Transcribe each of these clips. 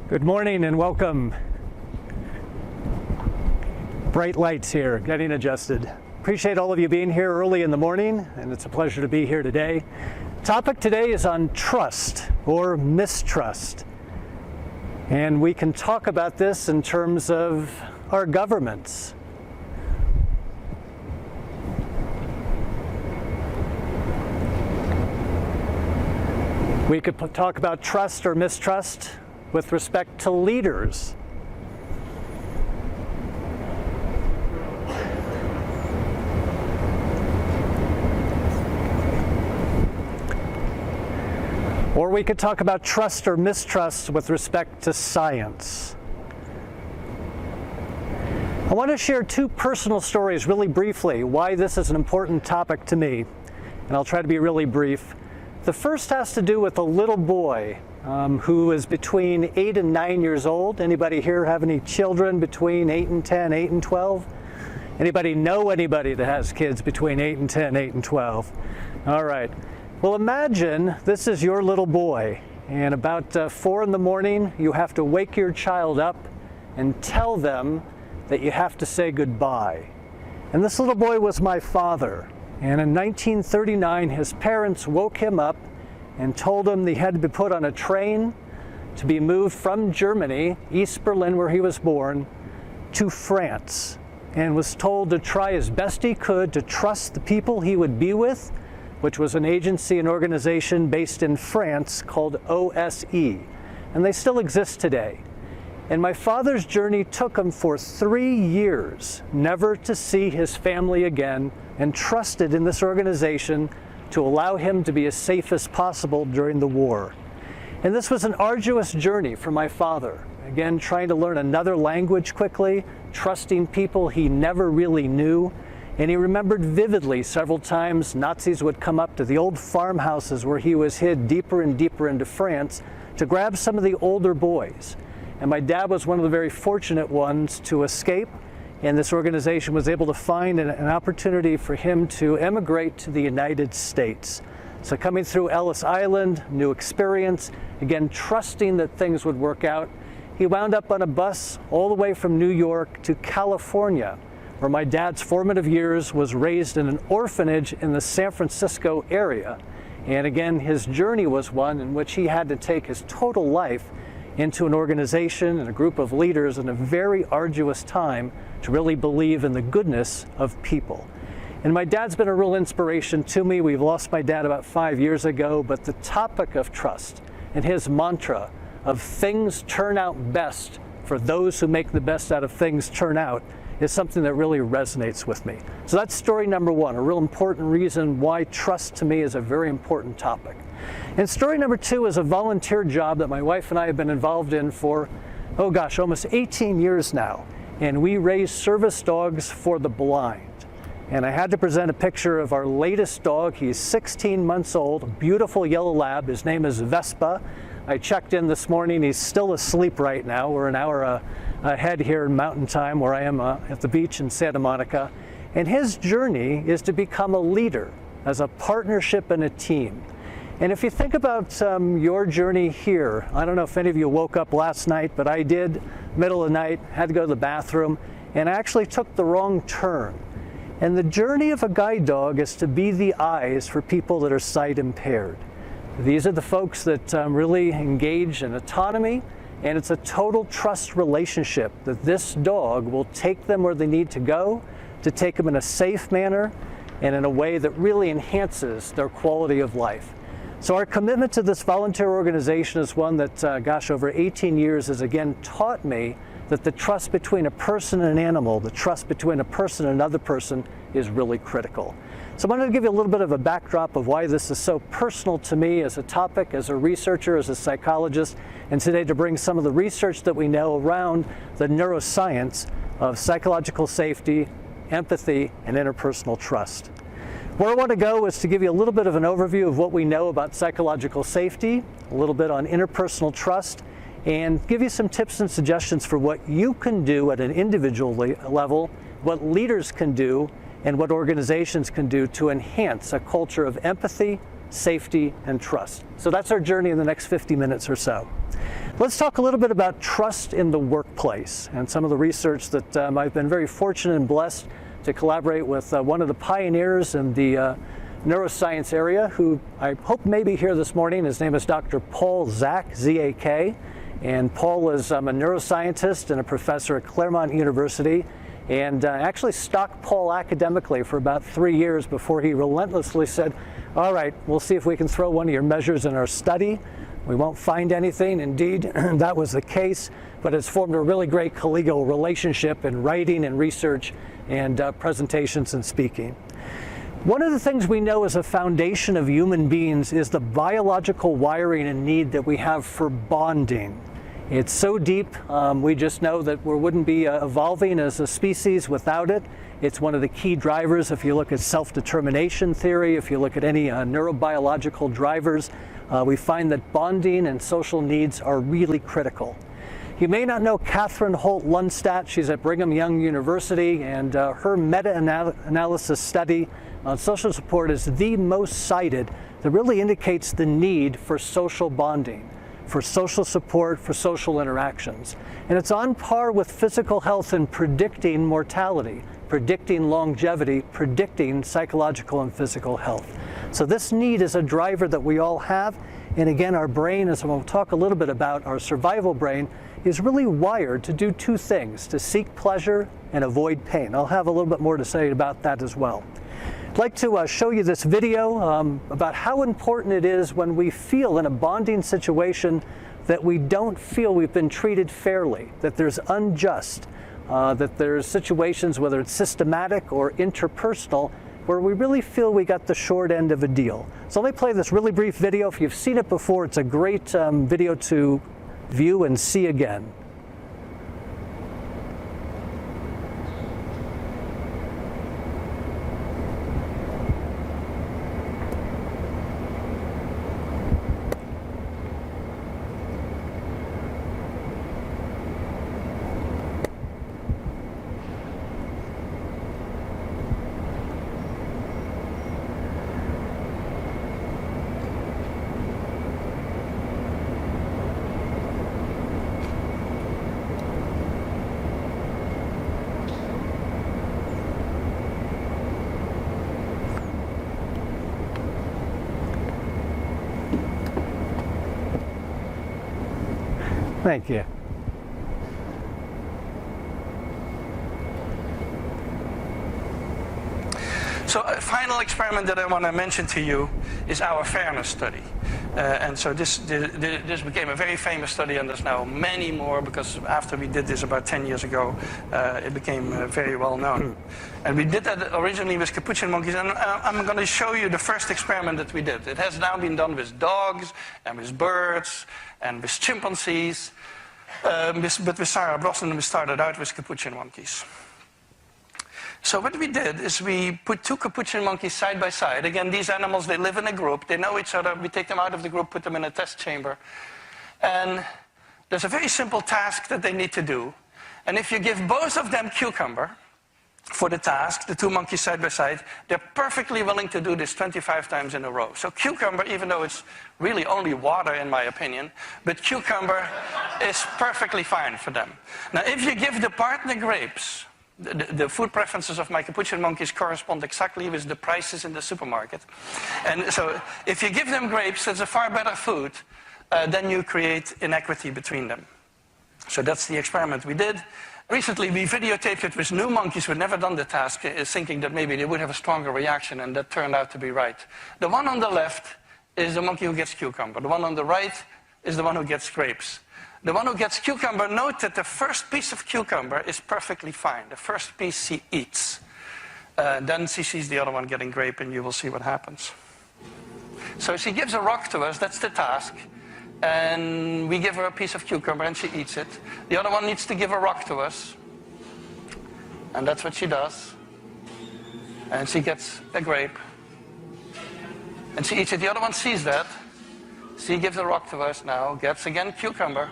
Good morning and welcome. Bright lights here, getting adjusted. Appreciate all of you being here early in the morning, and it's a pleasure to be here today. Topic today is on trust or mistrust. And we can talk about this in terms of our governments. We could talk about trust or mistrust with respect to leaders. Or we could talk about trust or mistrust with respect to science. I want to share two personal stories really briefly, why this is an important topic to me, and I'll try to be really brief. The first has to do with a little boy who is between 8 and 9 years old. Anybody here have any children between 8 and 10, 8 and 12? Anybody know anybody that has kids between 8 and 10, 8 and 12? All right. Well, imagine this is your little boy, and about 4 in the morning, you have to wake your child up and tell them that you have to say goodbye. And this little boy was my father. And in 1939, his parents woke him up and told him that he had to be put on a train to be moved from Germany, East Berlin, where he was born, to France, and was told to try as best he could to trust the people he would be with, which was an agency and organization based in France called OSE, and they still exist today. And my father's journey took him for 3 years never to see his family again, and trusted in this organization to allow him to be as safe as possible during the war. And this was an arduous journey for my father. Again, trying to learn another language quickly, trusting people he never really knew. And he remembered vividly several times Nazis would come up to the old farmhouses where he was hid deeper and deeper into France to grab some of the older boys. And my dad was one of the very fortunate ones to escape, and this organization was able to find an opportunity for him to emigrate to the United States. So coming through Ellis Island, new experience, again trusting that things would work out, he wound up on a bus all the way from New York to California, where my dad's formative years was raised in an orphanage in the San Francisco area. And again, his journey was one in which he had to take his total life into an organization and a group of leaders in a very arduous time to really believe in the goodness of people. And my dad's been a real inspiration to me. We've lost my dad about 5 years ago, but the topic of trust and his mantra of things turn out best for those who make the best out of things turn out is something that really resonates with me. So that's story number one, a real important reason why trust to me is a very important topic. And story number two is a volunteer job that my wife and I have been involved in for, oh gosh, almost 18 years now. And we raise service dogs for the blind. And I had to present a picture of our latest dog. He's 16 months old, a beautiful yellow lab. His name is Vespa. I checked in this morning. He's still asleep right now. We're an hour ahead here in Mountain Time, where I am at the beach in Santa Monica. And his journey is to become a leader as a partnership and a team. And if you think about your journey here, I don't know if any of you woke up last night, but I did, middle of the night, had to go to the bathroom, and I actually took the wrong turn. And the journey of a guide dog is to be the eyes for people that are sight impaired. These are the folks that really engage in autonomy, and it's a total trust relationship that this dog will take them where they need to go, to take them in a safe manner, and in a way that really enhances their quality of life. So our commitment to this volunteer organization is one that, over 18 years has again taught me that the trust between a person and an animal, the trust between a person and another person is really critical. So I wanted to give you a little bit of a backdrop of why this is so personal to me as a topic, as a researcher, as a psychologist, and today to bring some of the research that we know around the neuroscience of psychological safety, empathy, and interpersonal trust. Where I want to go is to give you a little bit of an overview of what we know about psychological safety, a little bit on interpersonal trust, and give you some tips and suggestions for what you can do at an individual level, what leaders can do, and what organizations can do to enhance a culture of empathy, safety, and trust. So that's our journey in the next 50 minutes or so. Let's talk a little bit about trust in the workplace and some of the research that I've been very fortunate and blessed to collaborate with one of the pioneers in the neuroscience area, who I hope may be here this morning. His name is Dr. Paul Zak, Z-A-K, and Paul is a neuroscientist and a professor at Claremont University, and actually stalked Paul academically for about 3 years before he relentlessly said, all right, we'll see if we can throw one of your measures in our study. We won't find anything. Indeed, that was the case, but it's formed a really great collegial relationship in writing and research and presentations and speaking. One of the things we know as a foundation of human beings is the biological wiring and need that we have for bonding. It's so deep, we just know that we wouldn't be evolving as a species without it. It's one of the key drivers if you look at self-determination theory, if you look at any neurobiological drivers, we find that bonding and social needs are really critical. You may not know Catherine Holt Lundstadt. She's at Brigham Young University, and her meta-analysis study on social support is the most cited that really indicates the need for social bonding, for social support, for social interactions. And it's on par with physical health in predicting mortality, predicting longevity, predicting psychological and physical health. So this need is a driver that we all have. And again, our brain, as we'll talk a little bit about, our survival brain, is really wired to do two things: to seek pleasure and avoid pain. I'll have a little bit more to say about that as well. I'd like to show you this video about how important it is when we feel in a bonding situation that we don't feel we've been treated fairly, that there's unjust, that there's situations, whether it's systematic or interpersonal, where we really feel we got the short end of a deal. So let me play this really brief video. If you've seen it before, it's a great video to view and see again. Thank you. So a final experiment that I want to mention to you is our fairness study. And so this became a very famous study, and there's now many more, because after we did this about 10 years ago, it became very well known. And we did that originally with capuchin monkeys, and I'm going to show you the first experiment that we did. It has now been done with dogs, and with birds, and with chimpanzees. But with Sarah Brosnan, we started out with capuchin monkeys. So what we did is we put two capuchin monkeys side by side. Again, these animals, they live in a group. They know each other. We take them out of the group, put them in a test chamber. And there's a very simple task that they need to do. And if you give both of them cucumber for the task, the two monkeys side by side, they're perfectly willing to do this 25 times in a row. So cucumber, even though it's really only water in my opinion, but cucumber is perfectly fine for them. Now, if you give the partner grapes, the food preferences of my capuchin monkeys correspond exactly with the prices in the supermarket. And so if you give them grapes, that's a far better food, then you create inequity between them. So that's the experiment we did. Recently, we videotaped it with new monkeys who had never done the task, thinking that maybe they would have a stronger reaction, and that turned out to be right. The one on the left is the monkey who gets cucumber. The one on the right is the one who gets grapes. The one who gets cucumber, note that the first piece of cucumber is perfectly fine. The first piece she eats. Then she sees the other one getting grape, and you will see what happens. So she gives a rock to us, that's the task. And we give her a piece of cucumber, and she eats it. The other one needs to give a rock to us. And that's what she does. And she gets a grape. And she eats it. The other one sees that. She gives a rock to us now, gets again cucumber.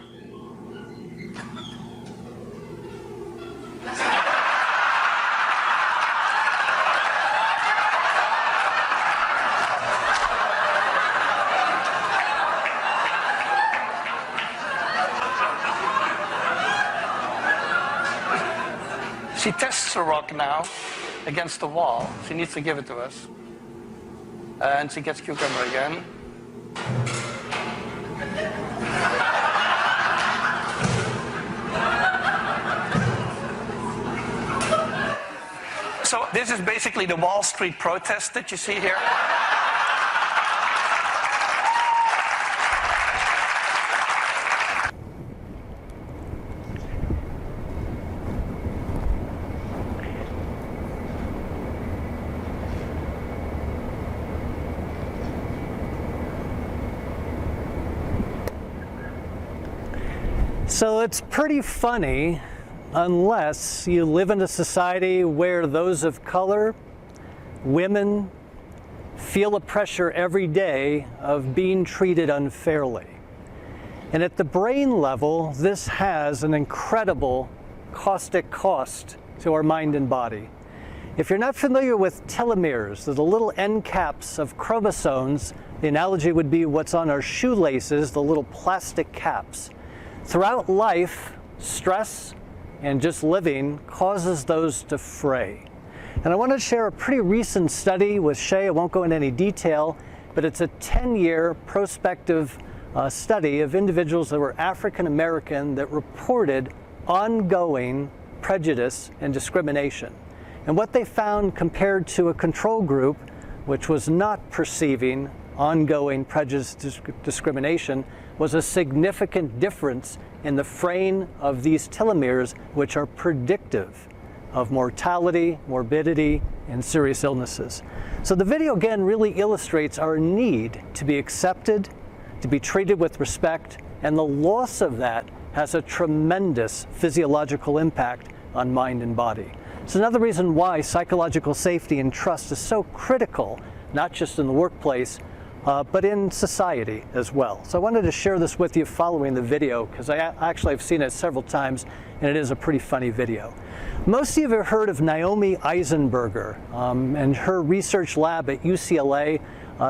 She tests the rock now against the wall. She needs to give it to us. And she gets cucumber again. So this is basically the Wall Street protest that you see here. So it's pretty funny unless you live in a society where those of color, women, feel the pressure every day of being treated unfairly. And at the brain level, this has an incredible caustic cost to our mind and body. If you're not familiar with telomeres, they're the little end caps of chromosomes. The analogy would be what's on our shoelaces, the little plastic caps. Throughout life, stress and just living causes those to fray. And I want to share a pretty recent study with Shay. I won't go into any detail, but it's a 10-year prospective study of individuals that were African American that reported ongoing prejudice and discrimination. And what they found compared to a control group, which was not perceiving ongoing prejudice discrimination, was a significant difference in the fraying of these telomeres, which are predictive of mortality, morbidity, and serious illnesses. So the video again really illustrates our need to be accepted, to be treated with respect, and the loss of that has a tremendous physiological impact on mind and body. It's another reason why psychological safety and trust is so critical, not just in the workplace, but in society as well. So I wanted to share this with you following the video because I actually have seen it several times and it is a pretty funny video. Most of you have heard of Naomi Eisenberger and her research lab at UCLA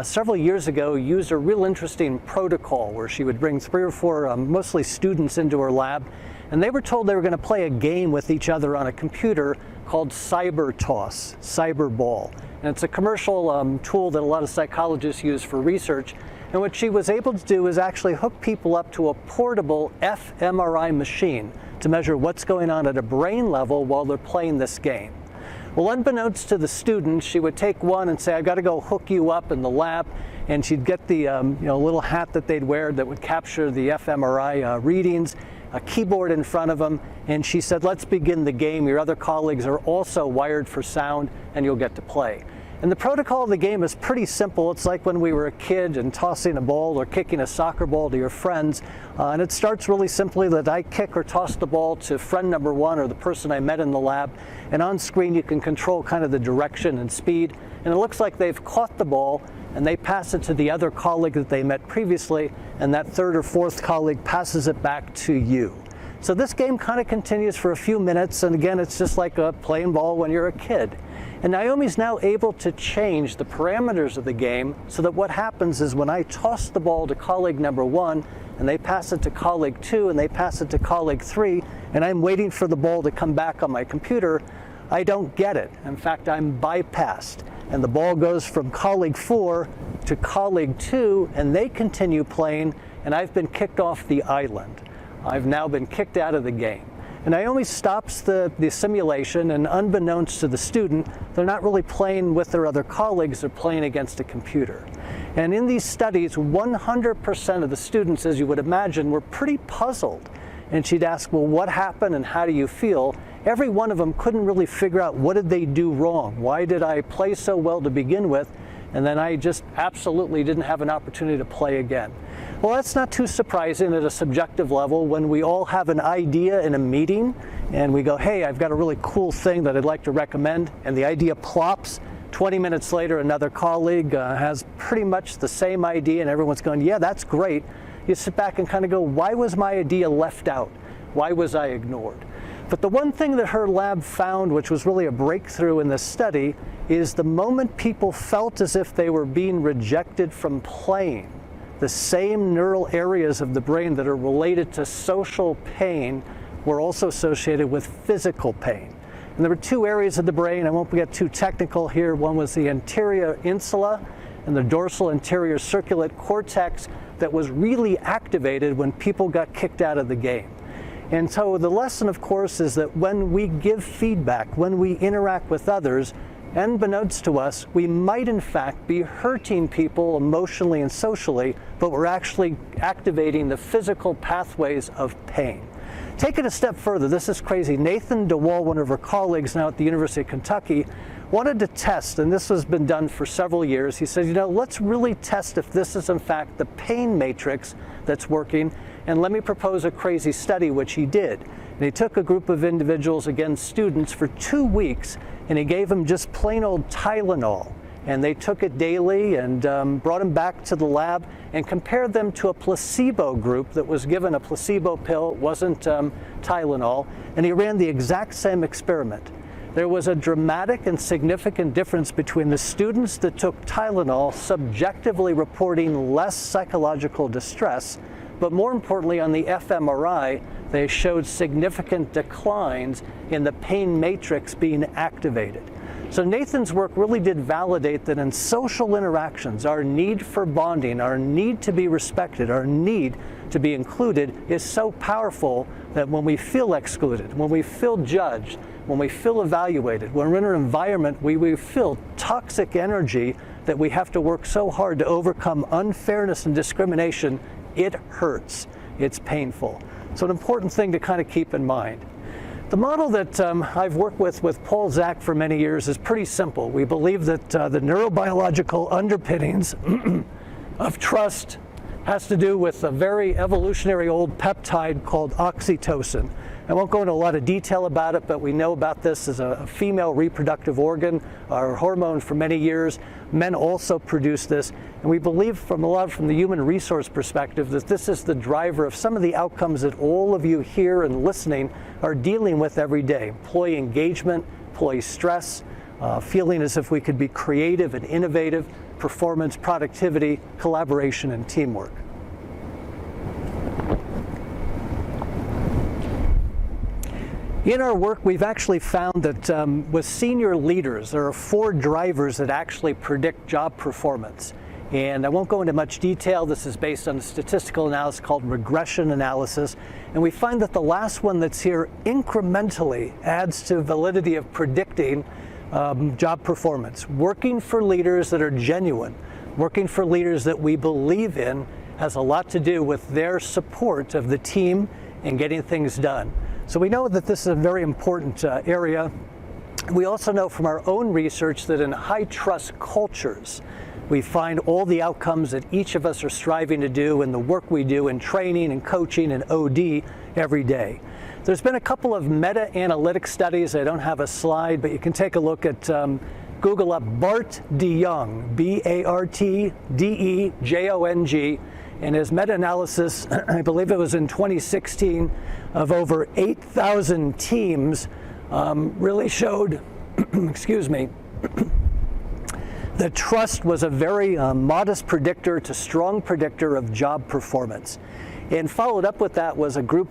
several years ago used a real interesting protocol where she would bring 3 or 4 mostly students into her lab, and they were told they were going to play a game with each other on a computer called cyber toss, cyber ball. And it's a commercial tool that a lot of psychologists use for research. And what she was able to do is actually hook people up to a portable fMRI machine to measure what's going on at a brain level while they're playing this game. Well, unbeknownst to the students, she would take one and say, I've got to go hook you up in the lab. And she'd get the little hat that they'd wear that would capture the fMRI readings, a keyboard in front of them, and she said, let's begin the game. Your other colleagues are also wired for sound, and you'll get to play. And the protocol of the game is pretty simple. It's like when we were a kid and tossing a ball or kicking a soccer ball to your friends. And it starts really simply that I kick or toss the ball to friend number 1 or the person I met in the lab. And on screen, you can control kind of the direction and speed. And it looks like they've caught the ball and they pass it to the other colleague that they met previously, and that 3rd or 4th colleague passes it back to you. So this game kind of continues for a few minutes, and again, it's just like playing ball when you're a kid. And Naomi's now able to change the parameters of the game so that what happens is when I toss the ball to colleague number 1, and they pass it to colleague 2, and they pass it to colleague 3, and I'm waiting for the ball to come back on my computer, I don't get it. In fact, I'm bypassed. And the ball goes from colleague 4 to colleague 2, and they continue playing, and I've been kicked off the island. I've now been kicked out of the game. And Naomi stops the simulation, and unbeknownst to the student, they're not really playing with their other colleagues, they're playing against a computer. And in these studies, 100% of the students, as you would imagine, were pretty puzzled. And she'd ask, well, what happened and how do you feel? Every one of them couldn't really figure out what did they do wrong? Why did I play so well to begin with? And then I just absolutely didn't have an opportunity to play again. Well, that's not too surprising at a subjective level when we all have an idea in a meeting and we go, hey, I've got a really cool thing that I'd like to recommend, and the idea plops. 20 minutes later, another colleague has pretty much the same idea and everyone's going, yeah, that's great. You sit back and kind of go, why was my idea left out? Why was I ignored? But the one thing that her lab found, which was really a breakthrough in this study, is the moment people felt as if they were being rejected from playing, the same neural areas of the brain that are related to social pain were also associated with physical pain. And there were two areas of the brain. I won't get too technical here. One was the anterior insula and the dorsal anterior cingulate cortex that was really activated when people got kicked out of the game. And so the lesson, of course, is that when we give feedback, when we interact with others, unbeknownst to us, we might in fact be hurting people emotionally and socially, but we're actually activating the physical pathways of pain. Take it a step further. This is crazy. Nathan DeWall, one of our colleagues now at the University of Kentucky, wanted to test, and this has been done for several years. He said, you know, let's really test if this is in fact the pain matrix that's working, and let me propose a crazy study, which he did. And he took a group of individuals, again students, for 2 weeks, and he gave them just plain old Tylenol. And they took it daily and brought them back to the lab and compared them to a placebo group that was given a placebo pill. It wasn't Tylenol, and he ran the exact same experiment. There was a dramatic and significant difference between the students that took Tylenol, subjectively reporting less psychological distress, but more importantly on the fMRI, they showed significant declines in the pain matrix being activated. So Nathan's work really did validate that in social interactions, our need for bonding, our need to be respected, our need to be included is so powerful that when we feel excluded, when we feel judged, when we feel evaluated, when we're in an environment where we feel toxic energy that we have to work so hard to overcome unfairness and discrimination, it hurts, it's painful. So an important thing to kind of keep in mind. The model that I've worked with Paul Zak for many years is pretty simple. We believe that the neurobiological underpinnings of trust has to do with a very evolutionary old peptide called oxytocin. I won't go into a lot of detail about it, but we know about this as a female reproductive organ, our hormone for many years. Men also produce this, and we believe from the human resource perspective that this is the driver of some of the outcomes that all of you here and listening are dealing with every day. Employee engagement, employee stress, feeling as if we could be creative and innovative, performance, productivity, collaboration, and teamwork. In our work, we've actually found that with senior leaders, there are 4 drivers that actually predict job performance. And I won't go into much detail. This is based on a statistical analysis called regression analysis. And we find that the last one that's here incrementally adds to validity of predicting job performance. Working for leaders that are genuine, working for leaders that we believe in, has a lot to do with their support of the team and getting things done. So we know that this is a very important area. We also know from our own research that in high trust cultures, we find all the outcomes that each of us are striving to do in the work we do in training and coaching and OD every day. There's been a couple of meta-analytic studies. I don't have a slide, but you can take a look at, Google up Bart DeYoung, B-A-R-T-D-E-J-O-N-G, and his meta-analysis, I believe it was in 2016, of over 8,000 teams, really showed, excuse me, that trust was a very modest predictor to strong predictor of job performance. And followed up with that was a group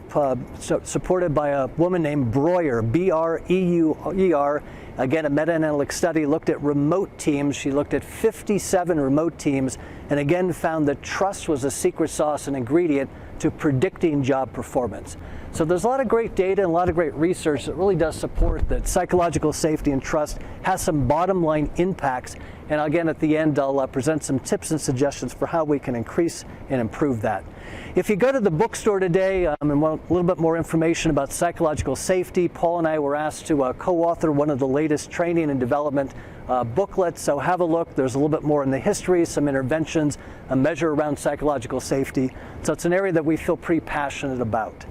supported by a woman named Breuer, B-R-E-U-E-R. Again, a meta-analytic study looked at remote teams. She looked at 57 remote teams and again found that trust was a secret sauce and ingredient to predicting job performance. So there's a lot of great data and a lot of great research that really does support that psychological safety and trust has some bottom line impacts. And again, at the end, I'll present some tips and suggestions for how we can increase and improve that. If you go to the bookstore today and want a little bit more information about psychological safety, Paul and I were asked to co-author one of the latest training and development booklets, so have a look. There's a little bit more in the history, some interventions, a measure around psychological safety. So it's an area that we feel pretty passionate about.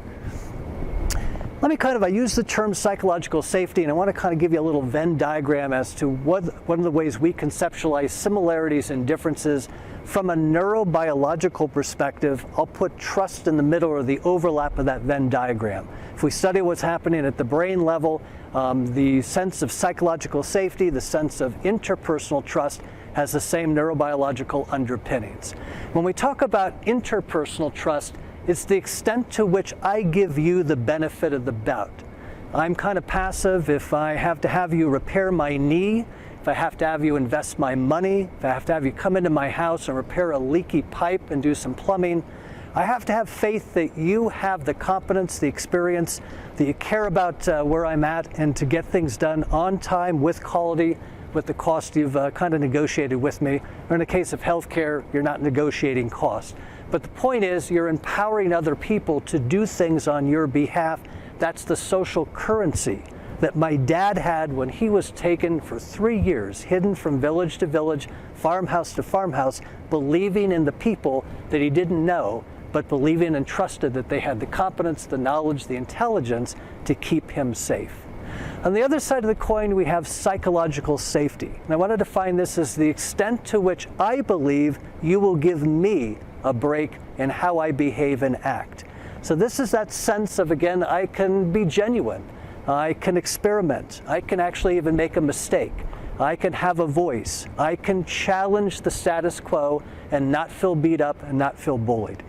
Let me I use the term psychological safety, and I want to kind of give you a little Venn diagram as to one of the ways we conceptualize similarities and differences. From a neurobiological perspective, I'll put trust in the middle, or the overlap of that Venn diagram. If we study what's happening at the brain level, the sense of psychological safety, the sense of interpersonal trust has the same neurobiological underpinnings. When we talk about interpersonal trust, it's the extent to which I give you the benefit of the doubt. I'm kind of passive. If I have to have you repair my knee, if I have to have you invest my money, if I have to have you come into my house and repair a leaky pipe and do some plumbing, I have to have faith that you have the competence, the experience, that you care about where I'm at and to get things done on time, with quality, with the cost you've kind of negotiated with me. Or in the case of healthcare, you're not negotiating cost. But the point is, you're empowering other people to do things on your behalf. That's the social currency that my dad had when he was taken for 3 years, hidden from village to village, farmhouse to farmhouse, believing in the people that he didn't know, but believing and trusted that they had the competence, the knowledge, the intelligence to keep him safe. On the other side of the coin, we have psychological safety. And I want to define this as the extent to which I believe you will give me a break in how I behave and act. So this is that sense of, again, I can be genuine, I can experiment, I can actually even make a mistake, I can have a voice, I can challenge the status quo and not feel beat up and not feel bullied.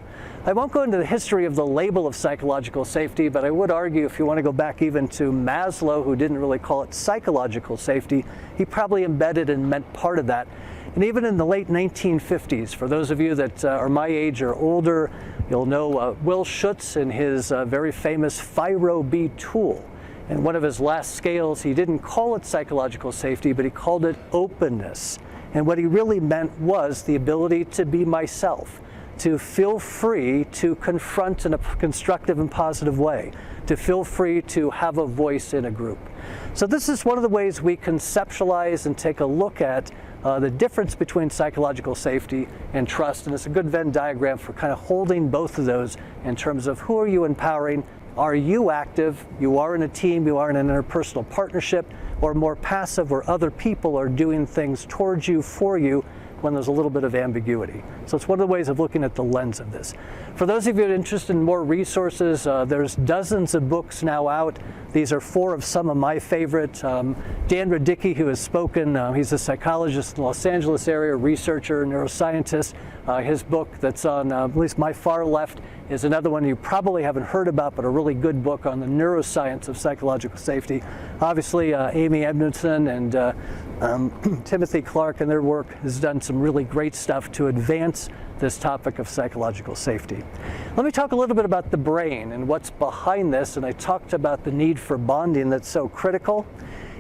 I won't go into the history of the label of psychological safety, but I would argue if you want to go back even to Maslow, who didn't really call it psychological safety, he probably embedded and meant part of that. And even in the late 1950s, for those of you that are my age or older, you'll know Will Schutz and his very famous Firo-B tool. And one of his last scales, he didn't call it psychological safety, but he called it openness. And what he really meant was the ability to be myself, to feel free to confront in a constructive and positive way, to feel free to have a voice in a group. So this is one of the ways we conceptualize and take a look at the difference between psychological safety and trust. And it's a good Venn diagram for kind of holding both of those in terms of who are you empowering? Are you active? You are in a team, you are in an interpersonal partnership, or more passive where other people are doing things towards you, for you, when there's a little bit of ambiguity. So it's one of the ways of looking at the lens of this. For those of you interested in more resources, there's dozens of books now out. These are 4 of some of my favorite. Dan Radicki, who has spoken, he's a psychologist in the Los Angeles area, researcher, neuroscientist. His book that's on at least my far left is another one you probably haven't heard about, but a really good book on the neuroscience of psychological safety. Obviously, Amy Edmondson and Timothy Clark and their work has done some really great stuff to advance this topic of psychological safety. Let me talk a little bit about the brain and what's behind this, and I talked about the need for bonding that's so critical.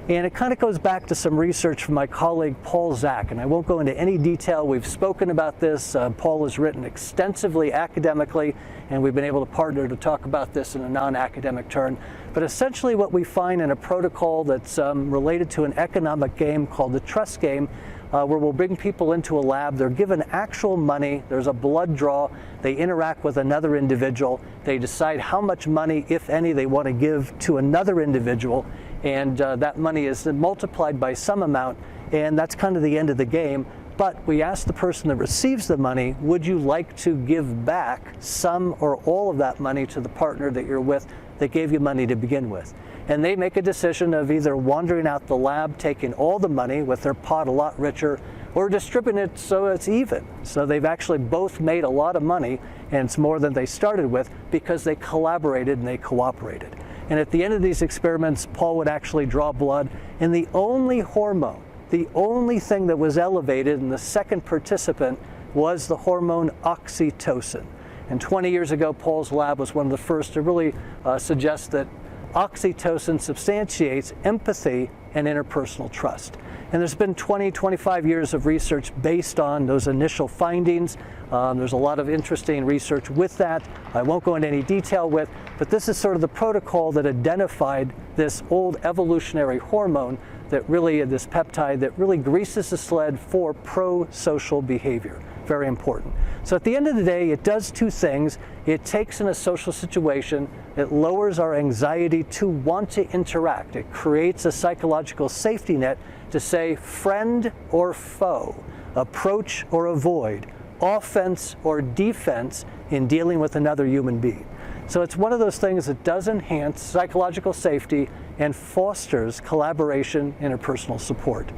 And it kind of goes back to some research from my colleague Paul Zak, and I won't go into any detail. We've spoken about this. Paul has written extensively academically, and we've been able to partner to talk about this in a non-academic turn. But essentially what we find in a protocol that's related to an economic game called the trust game, where we'll bring people into a lab, they're given actual money, there's a blood draw, they interact with another individual, they decide how much money, if any, they want to give to another individual, and that money is then multiplied by some amount, and that's kind of the end of the game. But we ask the person that receives the money, would you like to give back some or all of that money to the partner that you're with that gave you money to begin with? And they make a decision of either wandering out the lab, taking all the money with their pot a lot richer, or distributing it so it's even. So they've actually both made a lot of money, and it's more than they started with because they collaborated and they cooperated. And at the end of these experiments, Paul would actually draw blood, and the only hormone, the only thing that was elevated in the second participant was the hormone oxytocin. And 20 years ago, Paul's lab was one of the first to really suggest that oxytocin substantiates empathy and interpersonal trust. And there's been 20, 25 years of research based on those initial findings. There's a lot of interesting research with that. I won't go into any detail with, but this is sort of the protocol that identified this old evolutionary hormone that really, this peptide that really greases the sled for pro-social behavior. Very important. So at the end of the day, it does 2 things. It takes in a social situation, it lowers our anxiety to want to interact. It creates a psychological safety net to say friend or foe, approach or avoid, offense or defense in dealing with another human being. So it's one of those things that does enhance psychological safety and fosters collaboration, interpersonal support.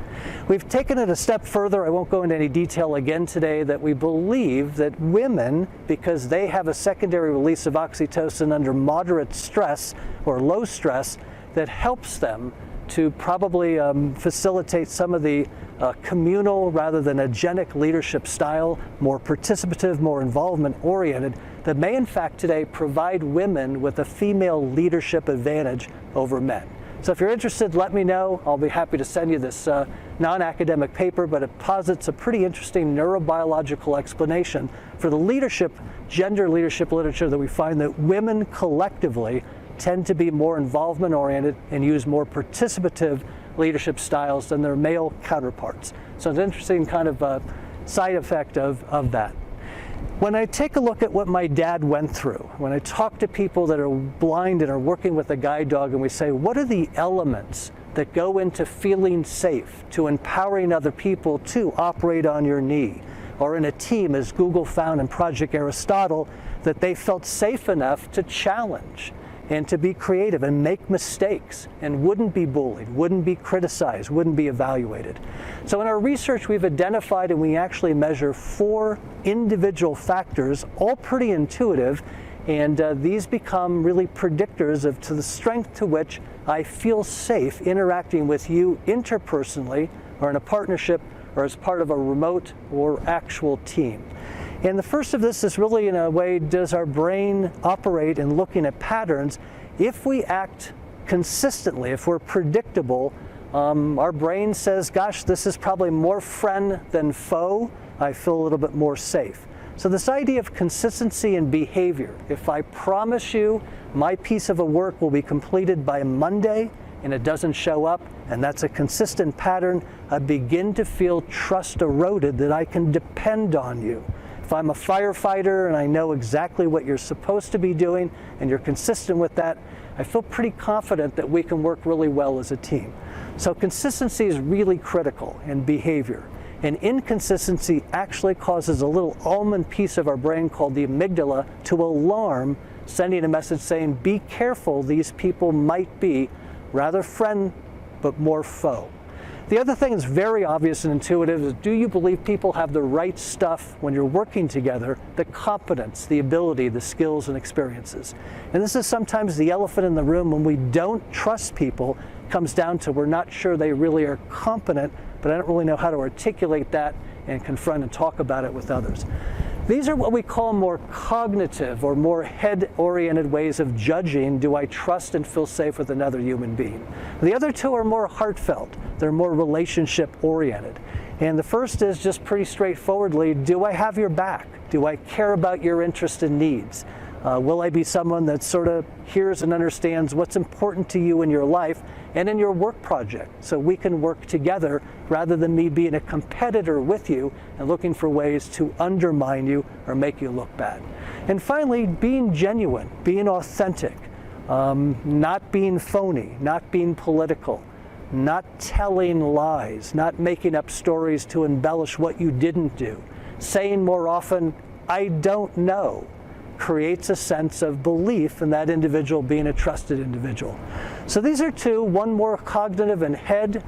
We've taken it a step further. I won't go into any detail again today, that we believe that women, because they have a secondary release of oxytocin under moderate stress or low stress, that helps them to probably facilitate some of the communal rather than agenic leadership style, more participative, more involvement oriented, that may in fact today provide women with a female leadership advantage over men. So if you're interested, let me know. I'll be happy to send you this non-academic paper, but it posits a pretty interesting neurobiological explanation for the leadership, gender leadership literature, that we find that women collectively tend to be more involvement oriented and use more participative leadership styles than their male counterparts. So it's an interesting kind of side effect of that. When I take a look at what my dad went through, when I talk to people that are blind and are working with a guide dog, and we say, what are the elements that go into feeling safe, to empowering other people to operate on your knee, or in a team, as Google found in Project Aristotle, that they felt safe enough to challenge and to be creative and make mistakes and wouldn't be bullied, wouldn't be criticized, wouldn't be evaluated. So in our research, we've identified and we actually measure 4 individual factors, all pretty intuitive, and these become really predictors of to the strength to which I feel safe interacting with you interpersonally or in a partnership or as part of a remote or actual team. And the first of this is really, in a way, does our brain operate in looking at patterns? If we act consistently, if we're predictable, our brain says, gosh, this is probably more friend than foe. I feel a little bit more safe. So this idea of consistency in behavior, if I promise you my piece of a work will be completed by Monday and it doesn't show up, and that's a consistent pattern, I begin to feel trust eroded that I can depend on you. If I'm a firefighter and I know exactly what you're supposed to be doing and you're consistent with that, I feel pretty confident that we can work really well as a team. So consistency is really critical in behavior. And inconsistency actually causes a little almond piece of our brain called the amygdala to alarm, sending a message saying, be careful, these people might be rather friend, but more foe. The other thing that's very obvious and intuitive is, do you believe people have the right stuff when you're working together, the competence, the ability, the skills and experiences? And this is sometimes the elephant in the room when we don't trust people. It comes down to we're not sure they really are competent, but I don't really know how to articulate that and confront and talk about it with others. These are what we call more cognitive or more head-oriented ways of judging, do I trust and feel safe with another human being? The other 2 are more heartfelt. They're more relationship-oriented. And the first is just pretty straightforwardly, do I have your back? Do I care about your interests and needs? Will I be someone that sort of hears and understands what's important to you in your life and in your work project, so we can work together rather than me being a competitor with you and looking for ways to undermine you or make you look bad. And finally, being genuine, being authentic, not being phony, not being political, not telling lies, not making up stories to embellish what you didn't do, saying more often, I don't know, creates a sense of belief in that individual being a trusted individual. So these are 2, one more cognitive and head,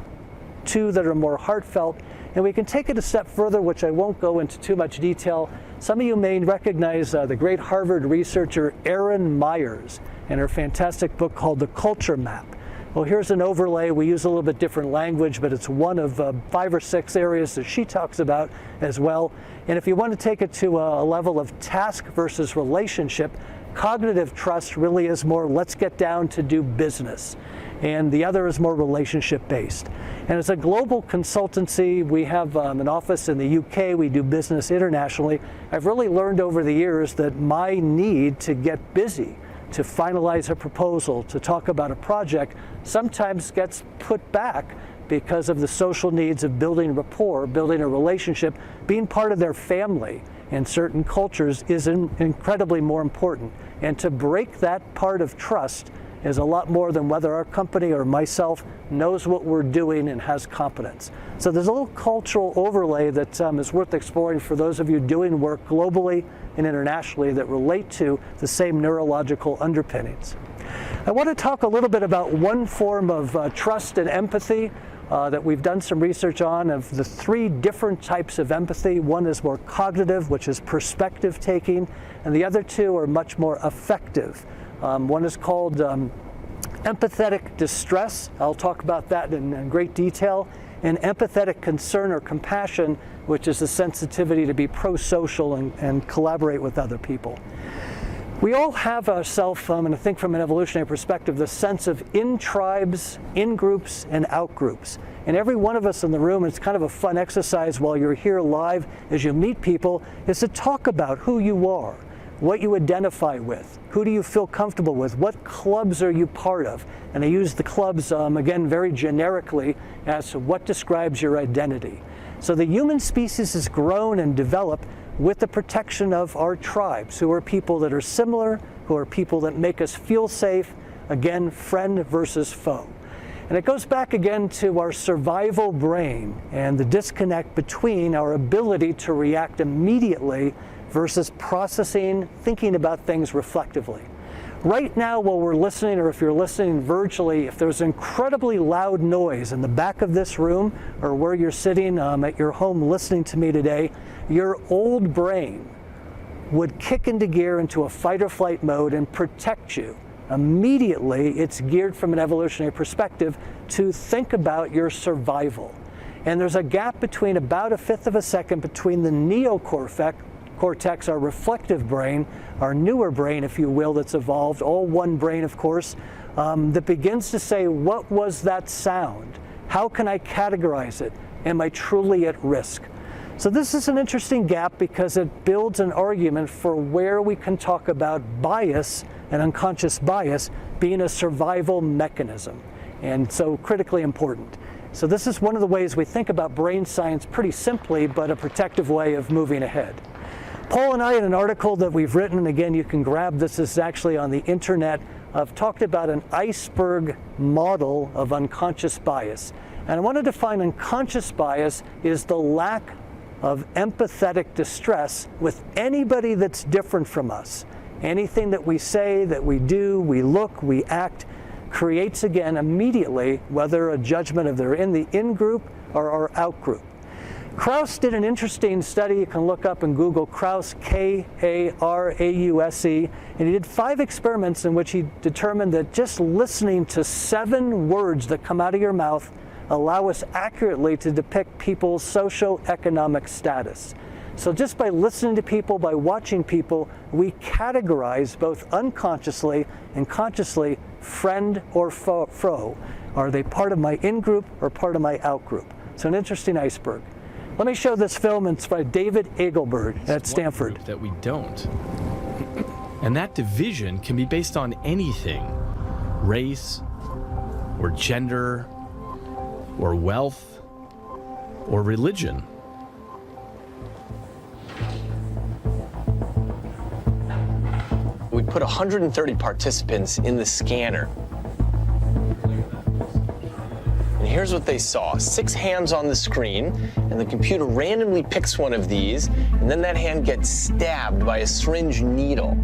2 that are more heartfelt, and we can take it a step further, which I won't go into too much detail. Some of you may recognize the great Harvard researcher Erin Myers and her fantastic book called The Culture Map. Well, here's an overlay. We use a little bit different language, but it's one of 5 or 6 areas that she talks about as well. And if you want to take it to a level of task versus relationship, cognitive trust really is more, let's get down to do business. And the other is more relationship based. And as a global consultancy, we have an office in the UK, we do business internationally. I've really learned over the years that my need to get busy, to finalize a proposal, to talk about a project, sometimes gets put back because of the social needs of building rapport, building a relationship, being part of their family in certain cultures is incredibly more important. And to break that part of trust is a lot more than whether our company or myself knows what we're doing and has competence. So there's a little cultural overlay that is worth exploring for those of you doing work globally and internationally that relate to the same neurological underpinnings. I want to talk a little bit about one form of trust and empathy that we've done some research on, of the 3 different types of empathy. One is more cognitive, which is perspective taking, and the other 2 are much more affective. One is called empathetic distress, I'll talk about that in great detail, and empathetic concern or compassion, which is the sensitivity to be pro-social and collaborate with other people. We all have ourselves, and I think from an evolutionary perspective, the sense of in tribes, in groups, and out groups. And every one of us in the room, it's kind of a fun exercise while you're here live as you meet people, is to talk about who you are, what you identify with, who do you feel comfortable with, what clubs are you part of. And I use the clubs, again, very generically as to what describes your identity. So the human species has grown and developed with the protection of our tribes, who are people that are similar, who are people that make us feel safe, again, friend versus foe. And it goes back again to our survival brain and the disconnect between our ability to react immediately versus processing, thinking about things reflectively. Right now, while we're listening, or if you're listening virtually, if there's incredibly loud noise in the back of this room or where you're sitting at your home listening to me today, your old brain would kick into gear into a fight or flight mode and protect you. Immediately, it's geared from an evolutionary perspective to think about your survival. And there's a gap between about 1/5 of a second between the neocortex, our reflective brain, our newer brain, if you will, that's evolved, all one brain, of course, that begins to say, what was that sound? How can I categorize it? Am I truly at risk? So this is an interesting gap because it builds an argument for where we can talk about bias and unconscious bias being a survival mechanism, and so critically important. So this is one of the ways we think about brain science pretty simply, but a protective way of moving ahead. Paul and I, in an article that we've written, and again, you can grab this, is actually on the internet, have talked about an iceberg model of unconscious bias. And I want to define unconscious bias is the lack of empathetic distress with anybody that's different from us. Anything that we say, that we do, we look, we act, creates again immediately whether a judgment of they're in the in-group or our out-group. Krause did an interesting study, you can look up and Google Krause, K-A-R-A-U-S-E, and he did 5 experiments in which he determined that just listening to 7 words that come out of your mouth allow us accurately to depict people's socioeconomic status. So just by listening to people, by watching people, we categorize both unconsciously and consciously friend or foe. Are they part of my in-group or part of my out-group? So an interesting iceberg. Let me show this film. It's by David Eagleberg at Stanford. That we don't. And that division can be based on anything. Race, or gender, or wealth, or religion. We put 130 participants in the scanner. And here's what they saw. 6 hands on the screen, and the computer randomly picks one of these, and then that hand gets stabbed by a syringe needle.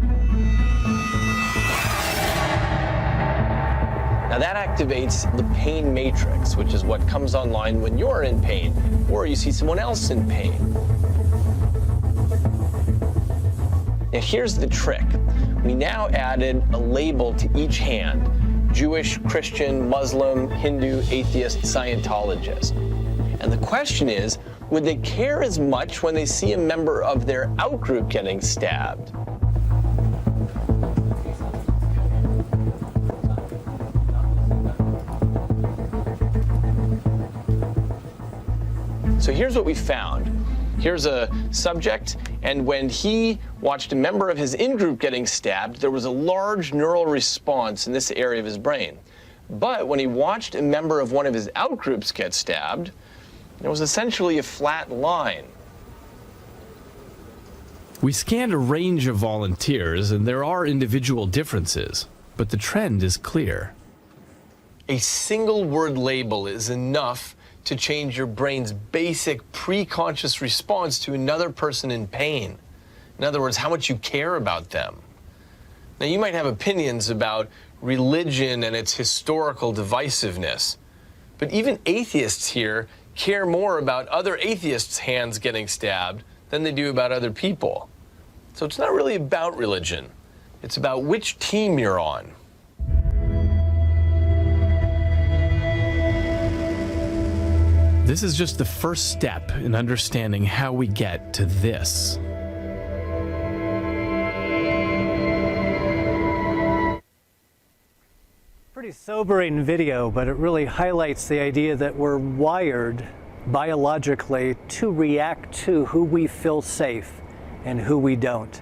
Now that activates the pain matrix, which is what comes online when you're in pain, or you see someone else in pain. Now here's the trick. We now added a label to each hand: Jewish, Christian, Muslim, Hindu, atheist, Scientologist. And the question is, would they care as much when they see a member of their outgroup getting stabbed? So here's what we found. Here's a subject, and when he watched a member of his in-group getting stabbed, there was a large neural response in this area of his brain. But when he watched a member of one of his out-groups get stabbed, there was essentially a flat line. We scanned a range of volunteers, and there are individual differences, but the trend is clear. A single word label is enough to change your brain's basic pre-conscious response to another person in pain. In other words, how much you care about them. Now, you might have opinions about religion and its historical divisiveness, but even atheists here care more about other atheists' hands getting stabbed than they do about other people. So it's not really about religion. It's about which team you're on. This is just the first step in understanding how we get to this. Pretty sobering video, but it really highlights the idea that we're wired biologically to react to who we feel safe and who we don't.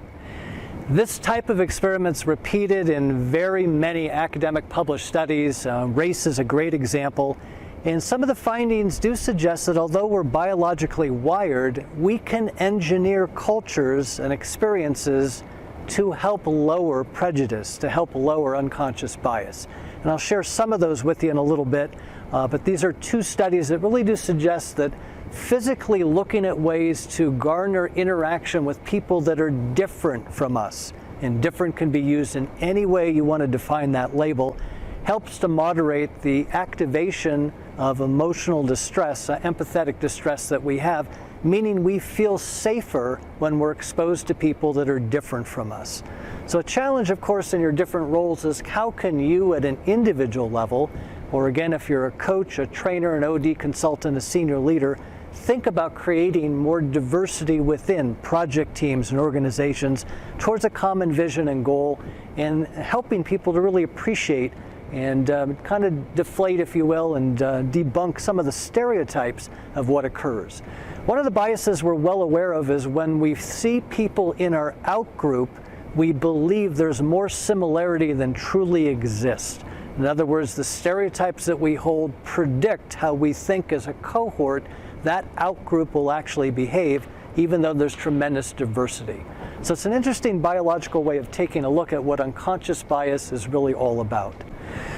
This type of experiment's repeated in very many academic published studies. Race is a great example. And some of the findings do suggest that although we're biologically wired, we can engineer cultures and experiences to help lower prejudice, to help lower unconscious bias. And I'll share some of those with you in a little bit, but these are two studies that really do suggest that physically looking at ways to garner interaction with people that are different from us, and different can be used in any way you want to define that label, helps to moderate the activation of emotional distress, empathetic distress that we have, meaning we feel safer when we're exposed to people that are different from us. So a challenge, of course, in your different roles is how can you at an individual level, or again, if you're a coach, a trainer, an OD consultant, a senior leader, think about creating more diversity within project teams and organizations towards a common vision and goal, and helping people to really appreciate and kind of deflate, if you will, and debunk some of the stereotypes of what occurs. One of the biases we're well aware of is when we see people in our out-group, we believe there's more similarity than truly exists. In other words, the stereotypes that we hold predict how we think as a cohort that out-group will actually behave, even though there's tremendous diversity. So it's an interesting biological way of taking a look at what unconscious bias is really all about.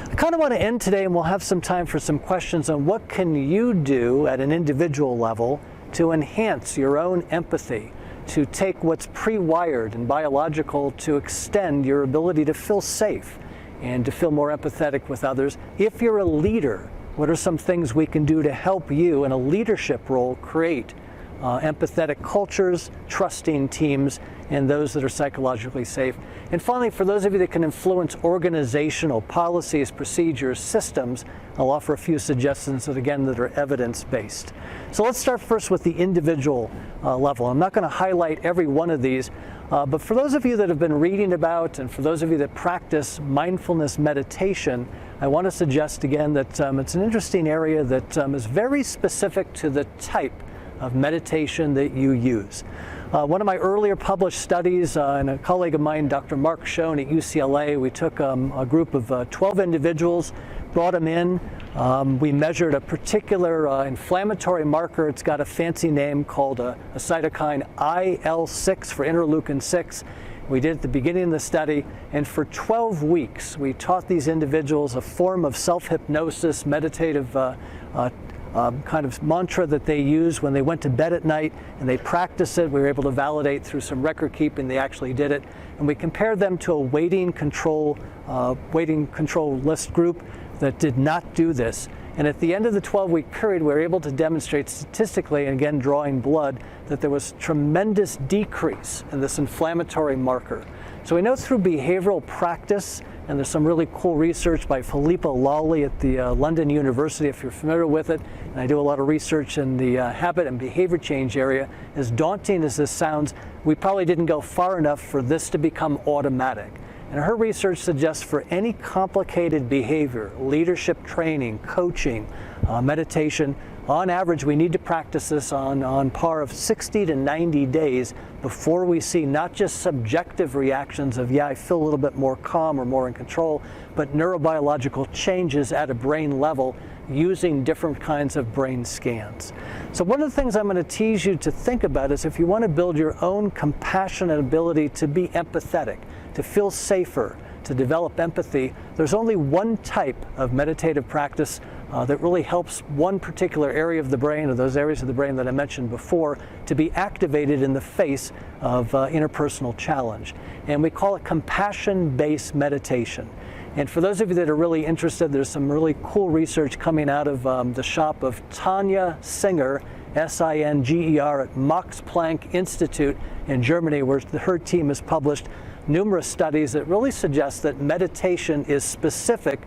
I kind of want to end today, and we'll have some time for some questions on what can you do at an individual level to enhance your own empathy, to take what's pre-wired and biological to extend your ability to feel safe and to feel more empathetic with others. If you're a leader, what are some things we can do to help you in a leadership role create empathetic cultures, trusting teams, and those that are psychologically safe? And finally, for those of you that can influence organizational policies, procedures, systems, I'll offer a few suggestions that, again, that are evidence-based. So let's start first with the individual level. I'm not going to highlight every one of these, but for those of you that have been reading about, and for those of you that practice mindfulness meditation, I want to suggest again that it's an interesting area that is very specific to the type of meditation that you use. One of my earlier published studies, and a colleague of mine, Dr. Mark Schoen at UCLA, we took a group of 12 individuals, brought them in. We measured a particular inflammatory marker. It's got a fancy name called a cytokine IL-6 for interleukin-6. We did it at the beginning of the study, and for 12 weeks, we taught these individuals a form of self-hypnosis, meditative kind of mantra that they use when they went to bed at night, and they practiced it. We were able to validate through some record keeping they actually did it, and we compared them to a waiting control list group that did not do this. And at the end of the 12-week period, we were able to demonstrate statistically, and again drawing blood, that there was tremendous decrease in this inflammatory marker. So we know through behavioral practice, and there's some really cool research by Filippo Lawley at the London University, if you're familiar with it, and I do a lot of research in the habit and behavior change area. As daunting as this sounds, we probably didn't go far enough for this to become automatic. And her research suggests for any complicated behavior, leadership training, coaching, meditation, on average, we need to practice this on par of 60 to 90 days before we see not just subjective reactions of, yeah, I feel a little bit more calm or more in control, but neurobiological changes at a brain level using different kinds of brain scans. So one of the things I'm going to tease you to think about is if you want to build your own compassionate ability to be empathetic, to feel safer, to develop empathy, there's only one type of meditative practice that really helps one particular area of the brain, or those areas of the brain that I mentioned before, to be activated in the face of interpersonal challenge. And we call it compassion-based meditation. And for those of you that are really interested, there's some really cool research coming out of the shop of Tanya Singer, S-I-N-G-E-R, at Max Planck Institute in Germany, where her team has published numerous studies that really suggest that meditation is specific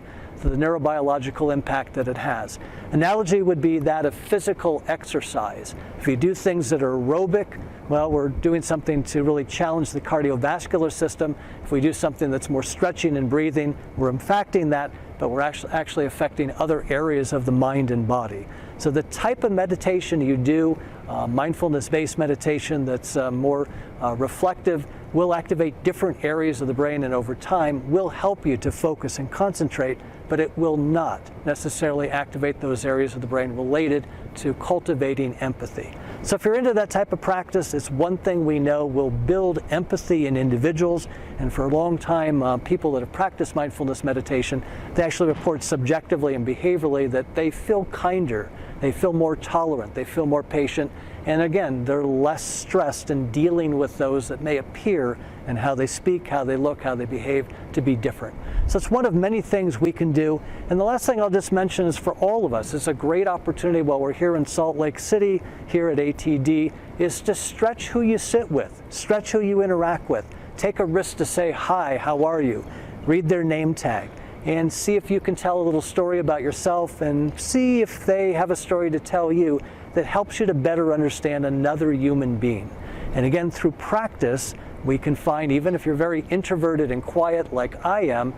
the neurobiological impact that it has. Analogy would be that of physical exercise. If you do things that are aerobic, well, we're doing something to really challenge the cardiovascular system. If we do something that's more stretching and breathing, we're impacting that, but we're actually affecting other areas of the mind and body. So the type of meditation you do, mindfulness-based meditation that's more reflective, will activate different areas of the brain, and over time will help you to focus and concentrate, but it will not necessarily activate those areas of the brain related to cultivating empathy. So if you're into that type of practice, it's one thing we know will build empathy in individuals, and for a long time, people that have practiced mindfulness meditation, they actually report subjectively and behaviorally that they feel kinder, they feel more tolerant, they feel more patient, and again, they're less stressed in dealing with those that may appear and how they speak, how they look, how they behave to be different. So it's one of many things we can do. And the last thing I'll just mention is for all of us, it's a great opportunity while we're here in Salt Lake City, here at ATD, is to stretch who you sit with, stretch who you interact with. Take a risk to say, hi, how are you? Read their name tag and see if you can tell a little story about yourself, and see if they have a story to tell you that helps you to better understand another human being. And again, through practice, we can find, even if you're very introverted and quiet like I am,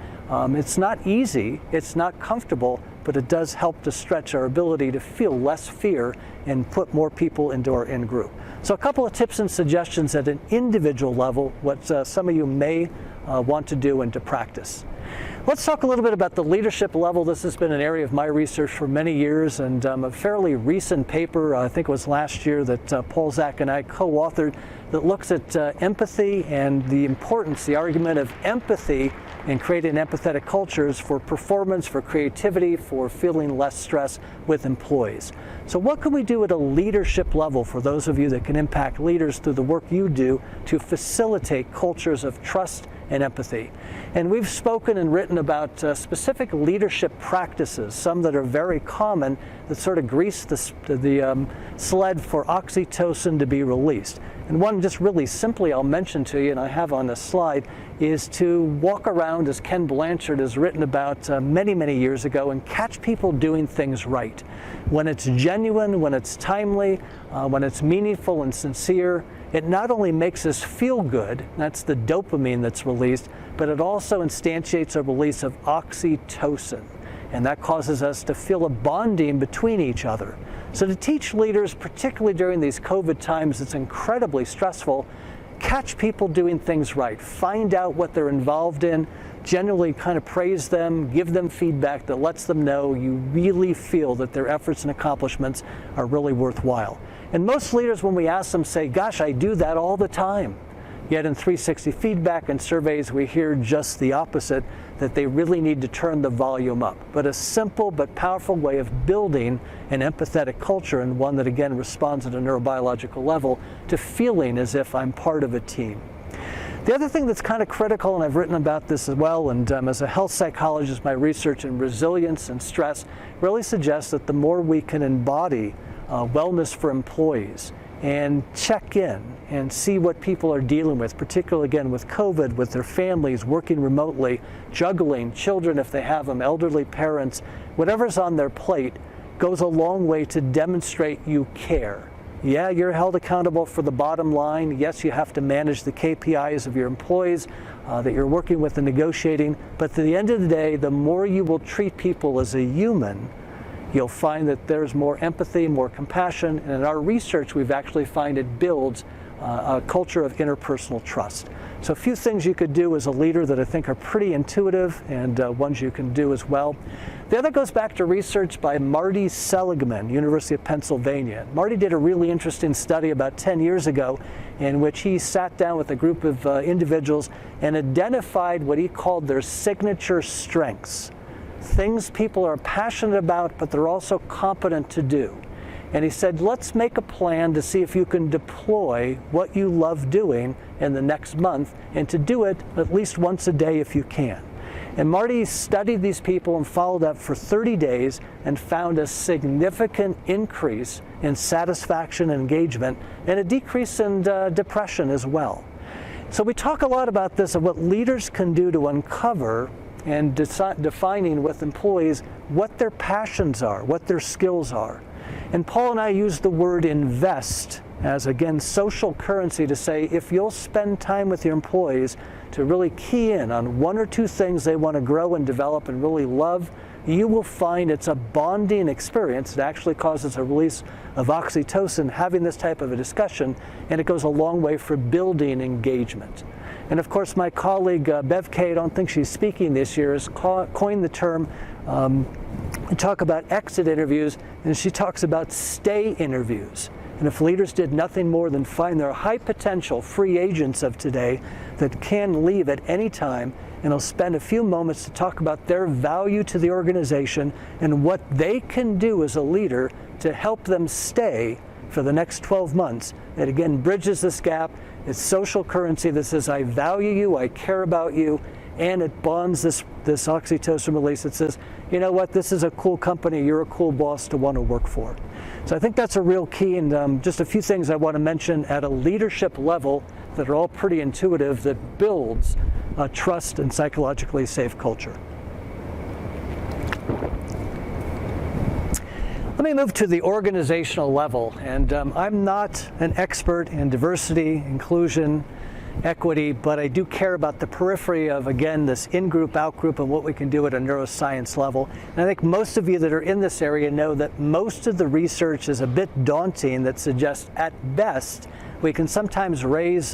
it's not easy, it's not comfortable, but it does help to stretch our ability to feel less fear and put more people into our in-group. So a couple of tips and suggestions at an individual level, what some of you may want to do and to practice. Let's talk a little bit about the leadership level. This has been an area of my research for many years, and a fairly recent paper, I think it was last year, that Paul Zak and I co-authored, that looks at empathy and the importance, the argument of empathy in creating empathetic cultures for performance, for creativity, for feeling less stress with employees. So what can we do at a leadership level for those of you that can impact leaders through the work you do to facilitate cultures of trust and empathy? And we've spoken and written about specific leadership practices, some that are very common, that sort of grease the sled for oxytocin to be released. And one just really simply I'll mention to you, and I have on this slide, is to walk around, as Ken Blanchard has written about many, many years ago, and catch people doing things right. When it's genuine, when it's timely, when it's meaningful and sincere, it not only makes us feel good, that's the dopamine that's released, but it also instantiates a release of oxytocin. And that causes us to feel a bonding between each other. So to teach leaders, particularly during these COVID times, it's incredibly stressful, catch people doing things right. Find out what they're involved in, generally kind of praise them, give them feedback that lets them know you really feel that their efforts and accomplishments are really worthwhile. And most leaders, when we ask them, say, gosh, I do that all the time. Yet in 360 feedback and surveys, we hear just the opposite, that they really need to turn the volume up. But a simple but powerful way of building an empathetic culture, and one that again responds at a neurobiological level to feeling as if I'm part of a team. The other thing that's kind of critical, and I've written about this as well, and as a health psychologist, my research in resilience and stress really suggests that the more we can embody wellness for employees, and check in and see what people are dealing with, particularly again with COVID, with their families, working remotely, juggling, children if they have them, elderly parents, whatever's on their plate, goes a long way to demonstrate you care. Yeah, you're held accountable for the bottom line. Yes, you have to manage the KPIs of your employees that you're working with and negotiating, but at the end of the day, the more you will treat people as a human, you'll find that there's more empathy, more compassion, and in our research we've actually found it builds a culture of interpersonal trust. So a few things you could do as a leader that I think are pretty intuitive, and ones you can do as well. The other goes back to research by Marty Seligman, University of Pennsylvania. Marty did a really interesting study about 10 years ago in which he sat down with a group of individuals and identified what he called their signature strengths. Things people are passionate about, but they're also competent to do. And he said, let's make a plan to see if you can deploy what you love doing in the next month, and to do it at least once a day if you can. And Marty studied these people and followed up for 30 days and found a significant increase in satisfaction and engagement, and a decrease in depression as well. So we talk a lot about this, of what leaders can do to uncover and defining with employees what their passions are, what their skills are. And Paul and I use the word invest as, again, social currency to say if you'll spend time with your employees to really key in on one or two things they want to grow and develop and really love, you will find it's a bonding experience. It actually causes a release of oxytocin having this type of a discussion, and it goes a long way for building engagement. And of course, my colleague Bev Kay, I don't think she's speaking this year, has coined the term, we talk about exit interviews, and she talks about stay interviews. And if leaders did nothing more than find their high potential free agents of today that can leave at any time, and will spend a few moments to talk about their value to the organization and what they can do as a leader to help them stay for the next 12 months, it again bridges this gap. It's social currency that says, I value you, I care about you, and it bonds this oxytocin release that says, you know what, this is a cool company, you're a cool boss to want to work for. So I think that's a real key, and just a few things I want to mention at a leadership level that are all pretty intuitive that builds a trust and psychologically safe culture. Let me move to the organizational level, and I'm not an expert in diversity, inclusion, equity, but I do care about the periphery of, again, this in-group, out-group, and what we can do at a neuroscience level. And I think most of you that are in this area know that most of the research is a bit daunting that suggests, at best, we can sometimes raise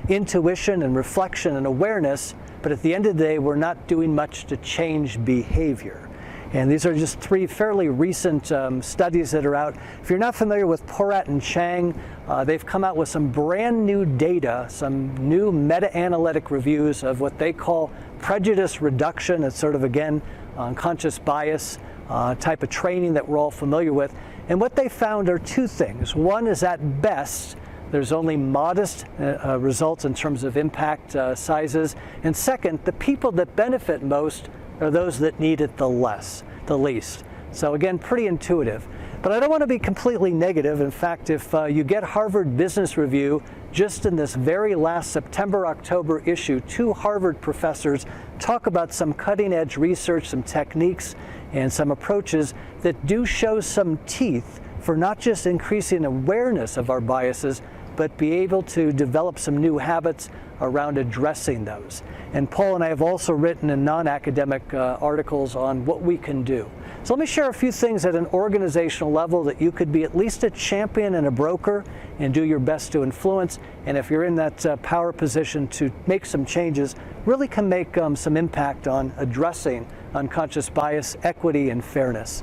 intuition and reflection and awareness, but at the end of the day, we're not doing much to change behavior. And these are just three fairly recent studies that are out. If you're not familiar with Porat and Chang, they've come out with some brand new data, some new meta-analytic reviews of what they call prejudice reduction. It's sort of, again, unconscious bias type of training that we're all familiar with. And what they found are two things. One is, at best, there's only modest results in terms of impact sizes. And second, the people that benefit most are those that need it the least. So again, pretty intuitive. But I don't want to be completely negative. In fact, if you get Harvard Business Review, just in this very last September-October issue, 2 Harvard professors talk about some cutting-edge research, some techniques, and some approaches that do show some teeth for not just increasing awareness of our biases, but be able to develop some new habits around addressing those. And Paul and I have also written in non-academic articles on what we can do. So let me share a few things at an organizational level that you could be at least a champion and a broker and do your best to influence. And if you're in that power position to make some changes, really can make some impact on addressing unconscious bias, equity, and fairness.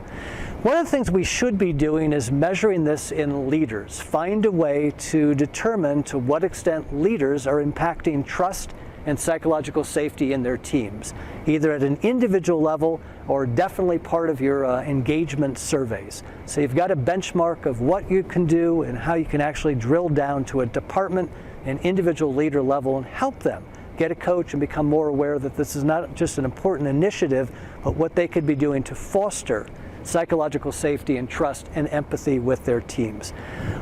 One of the things we should be doing is measuring this in leaders. Find a way to determine to what extent leaders are impacting trust and psychological safety in their teams, either at an individual level or definitely part of your engagement surveys. So you've got a benchmark of what you can do and how you can actually drill down to a department and individual leader level and help them get a coach and become more aware that this is not just an important initiative, but what they could be doing to foster psychological safety and trust and empathy with their teams.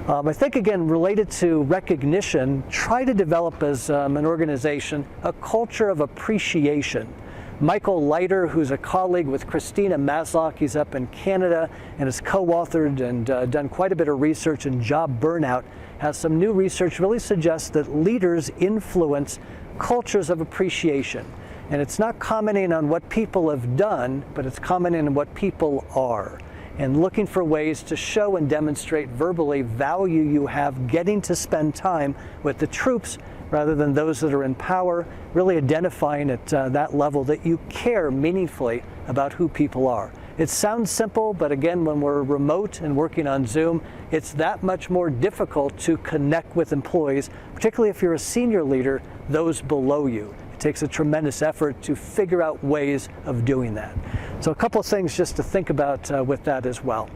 I think, again, related to recognition, try to develop as an organization a culture of appreciation. Michael Leiter, who's a colleague with Christina Maslock, he's up in Canada and has co-authored and done quite a bit of research in job burnout, has some new research really suggests that leaders influence cultures of appreciation. And it's not commenting on what people have done, but it's commenting on what people are. And looking for ways to show and demonstrate verbally value you have getting to spend time with the troops rather than those that are in power, really identifying at that level that you care meaningfully about who people are. It sounds simple, but again, when we're remote and working on Zoom, it's that much more difficult to connect with employees, particularly if you're a senior leader, those below you. Takes a tremendous effort to figure out ways of doing that. So a couple of things just to think about with that as well.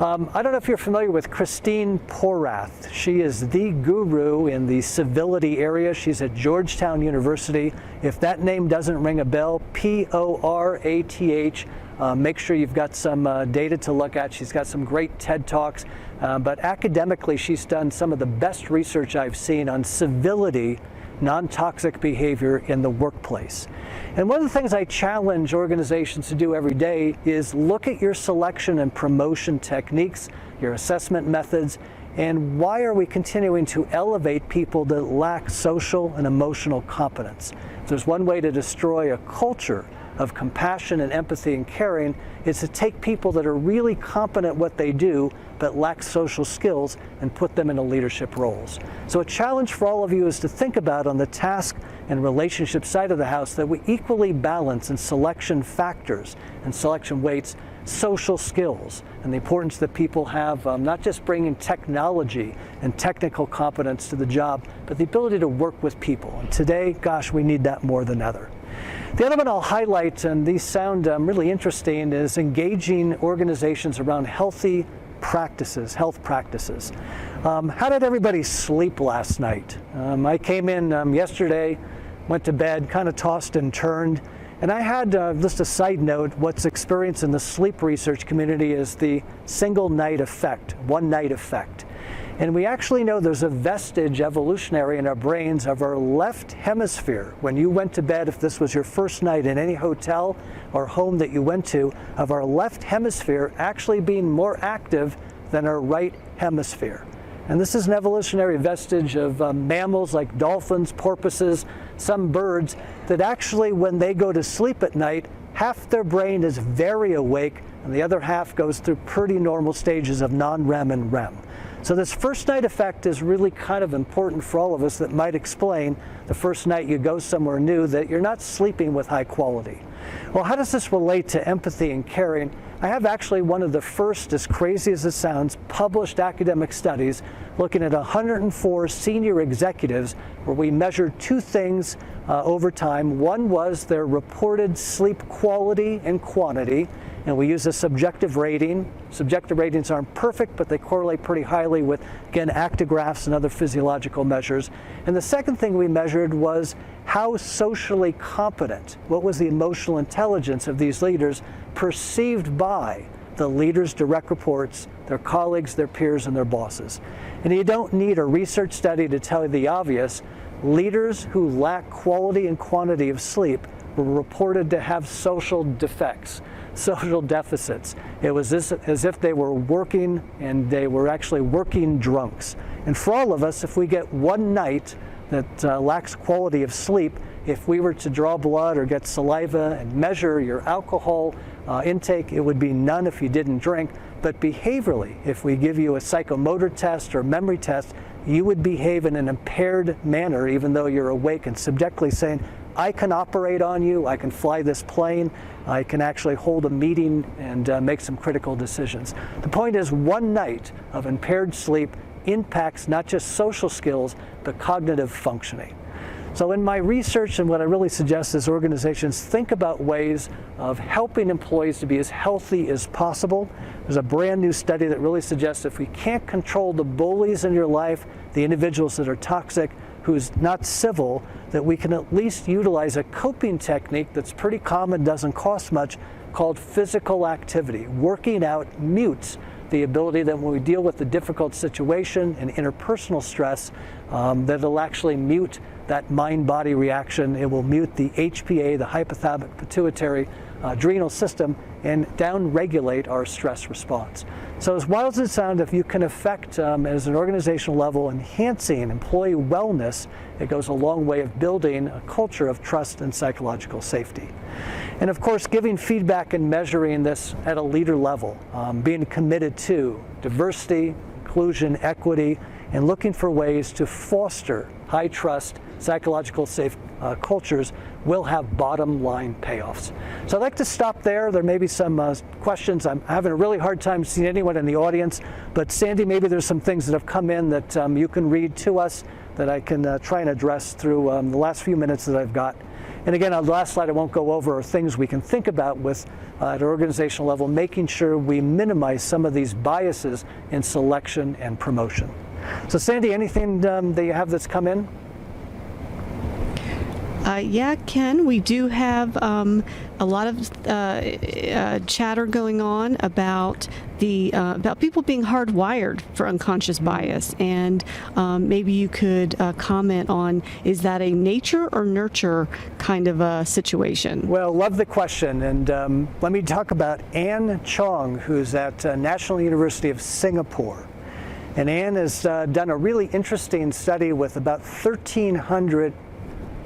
I don't know if you're familiar with Christine Porath. She is the guru in the civility area. She's at Georgetown University. If that name doesn't ring a bell, Porath, make sure you've got some data to look at. She's got some great TED Talks, but academically she's done some of the best research I've seen on civility non-toxic behavior in the workplace. And one of the things I challenge organizations to do every day is look at your selection and promotion techniques, your assessment methods, and why are we continuing to elevate people that lack social and emotional competence? If there's one way to destroy a culture of compassion and empathy and caring, is to take people that are really competent at what they do but lack social skills and put them into leadership roles. So a challenge for all of you is to think about on the task and relationship side of the house that we equally balance in selection factors and selection weights social skills and the importance that people have, not just bringing technology and technical competence to the job, but the ability to work with people. And today, gosh, we need that more than ever. The other one I'll highlight, and these sound really interesting, is engaging organizations around healthy practices, health practices. How did everybody sleep last night? I came in yesterday, went to bed, kind of tossed and turned, and I had, just a side note, what's experienced in the sleep research community is the single night effect, one night effect. And we actually know there's a vestige evolutionary in our brains of our left hemisphere. When you went to bed, if this was your first night in any hotel or home that you went to, of our left hemisphere actually being more active than our right hemisphere. And this is an evolutionary vestige of mammals like dolphins, porpoises, some birds, that actually when they go to sleep at night, half their brain is very awake and the other half goes through pretty normal stages of non-REM and REM. So this first night effect is really kind of important for all of us that might explain the first night you go somewhere new that you're not sleeping with high quality. Well, how does this relate to empathy and caring? I have actually one of the first, as crazy as it sounds, published academic studies looking at 104 senior executives where we measured two things over time. One was their reported sleep quality and quantity, and we use a subjective rating. Subjective ratings aren't perfect, but they correlate pretty highly with, again, actigraphs and other physiological measures. And the second thing we measured was how socially competent, what was the emotional intelligence of these leaders perceived by the leaders' direct reports, their colleagues, their peers, and their bosses. And you don't need a research study to tell you the obvious. Leaders who lack quality and quantity of sleep were reported to have social defects, social deficits. It was as if they were working, and they were actually working drunks. And for all of us, if we get one night that lacks quality of sleep, if we were to draw blood or get saliva and measure your alcohol intake, it would be none if you didn't drink. But behaviorally, if we give you a psychomotor test or memory test, you would behave in an impaired manner even though you're awake, and subjectively saying, I can operate on you, I can fly this plane, I can actually hold a meeting and make some critical decisions. The point is, one night of impaired sleep impacts not just social skills, but cognitive functioning. So in my research, and what I really suggest is organizations think about ways of helping employees to be as healthy as possible. There's a brand new study that really suggests if we can't control the bullies in your life, the individuals that are toxic, who's not civil, that we can at least utilize a coping technique that's pretty common, doesn't cost much, called physical activity. Working out mutes the ability that when we deal with a difficult situation and interpersonal stress, that it'll actually mute that mind-body reaction. It will mute the HPA, the hypothalamic pituitary adrenal system, and down-regulate our stress response. So as wild as it sounds, if you can affect, as an organizational level, enhancing employee wellness, it goes a long way of building a culture of trust and psychological safety. And of course, giving feedback and measuring this at a leader level, being committed to diversity, inclusion, equity, and looking for ways to foster high trust, psychological safe cultures will have bottom line payoffs. So I'd like to stop there. There may be some questions. I'm having a really hard time seeing anyone in the audience, but Sandy, maybe there's some things that have come in that you can read to us that I can try and address through the last few minutes that I've got. And again, on the last slide I won't go over are things we can think about with at an organizational level, making sure we minimize some of these biases in selection and promotion. So Sandy, anything that you have that's come in? Yeah, Ken, we do have a lot of chatter going on about about people being hardwired for unconscious bias, and maybe you could comment on, is that a nature or nurture kind of a situation? Well, love the question, and let me talk about Anne Chong, who's at National University of Singapore. And Anne has done a really interesting study with about 1,300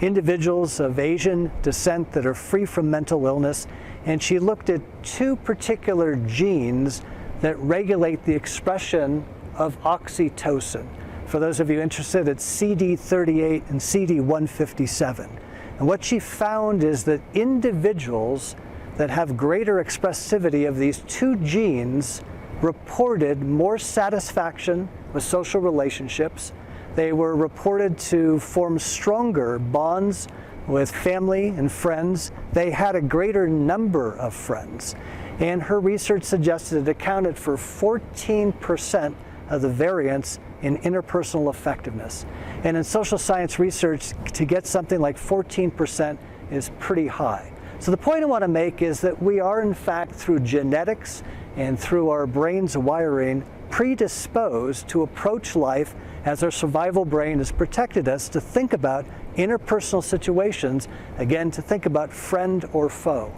individuals of Asian descent that are free from mental illness, and she looked at two particular genes that regulate the expression of oxytocin. For those of you interested, it's CD38 and CD157. And what she found is that individuals that have greater expressivity of these two genes reported more satisfaction with social relationships. They were reported to form stronger bonds with family and friends. They had a greater number of friends. And her research suggested it accounted for 14% of the variance in interpersonal effectiveness. And in social science research, to get something like 14% is pretty high. So the point I want to make is that we are, in fact, through genetics and through our brain's wiring, predisposed to approach life as our survival brain has protected us to think about interpersonal situations, again, to think about friend or foe.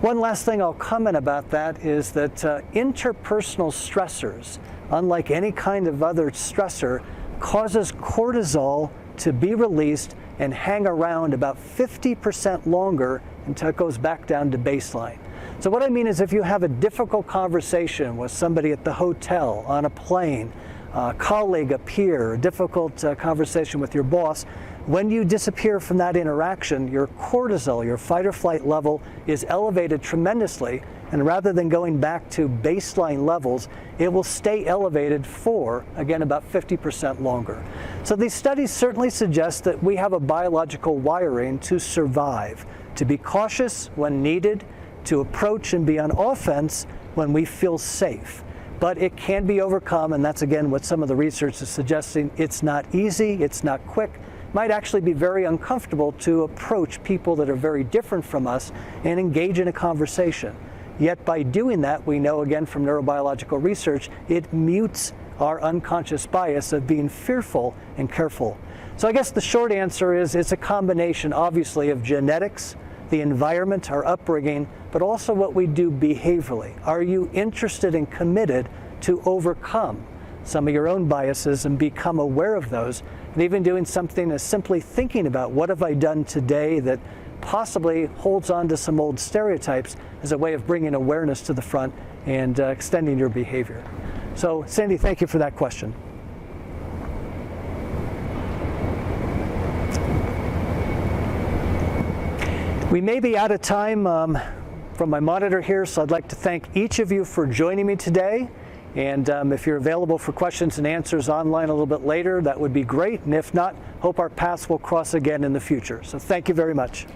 One last thing I'll comment about that is that interpersonal stressors, unlike any kind of other stressor, causes cortisol to be released and hang around about 50% longer until it goes back down to baseline. So what I mean is, if you have a difficult conversation with somebody at the hotel, on a plane, a colleague, a peer, a difficult conversation with your boss, when you disappear from that interaction, your cortisol, your fight or flight level, is elevated tremendously, and rather than going back to baseline levels, it will stay elevated for, again, about 50% longer. So these studies certainly suggest that we have a biological wiring to survive, to be cautious when needed, to approach and be on offense when we feel safe. But it can be overcome, and that's again what some of the research is suggesting. It's not easy, it's not quick. It might actually be very uncomfortable to approach people that are very different from us and engage in a conversation. Yet by doing that, we know again from neurobiological research, it mutes our unconscious bias of being fearful and careful. So I guess the short answer is it's a combination, obviously, of genetics, the environment, our upbringing, but also what we do behaviorally. Are you interested and committed to overcome some of your own biases and become aware of those, and even doing something as simply thinking about what have I done today that possibly holds on to some old stereotypes as a way of bringing awareness to the front and extending your behavior. So Sandy, thank you for that question. We may be out of time from my monitor here, so I'd like to thank each of you for joining me today. And if you're available for questions and answers online a little bit later, that would be great. And if not, hope our paths will cross again in the future. So thank you very much.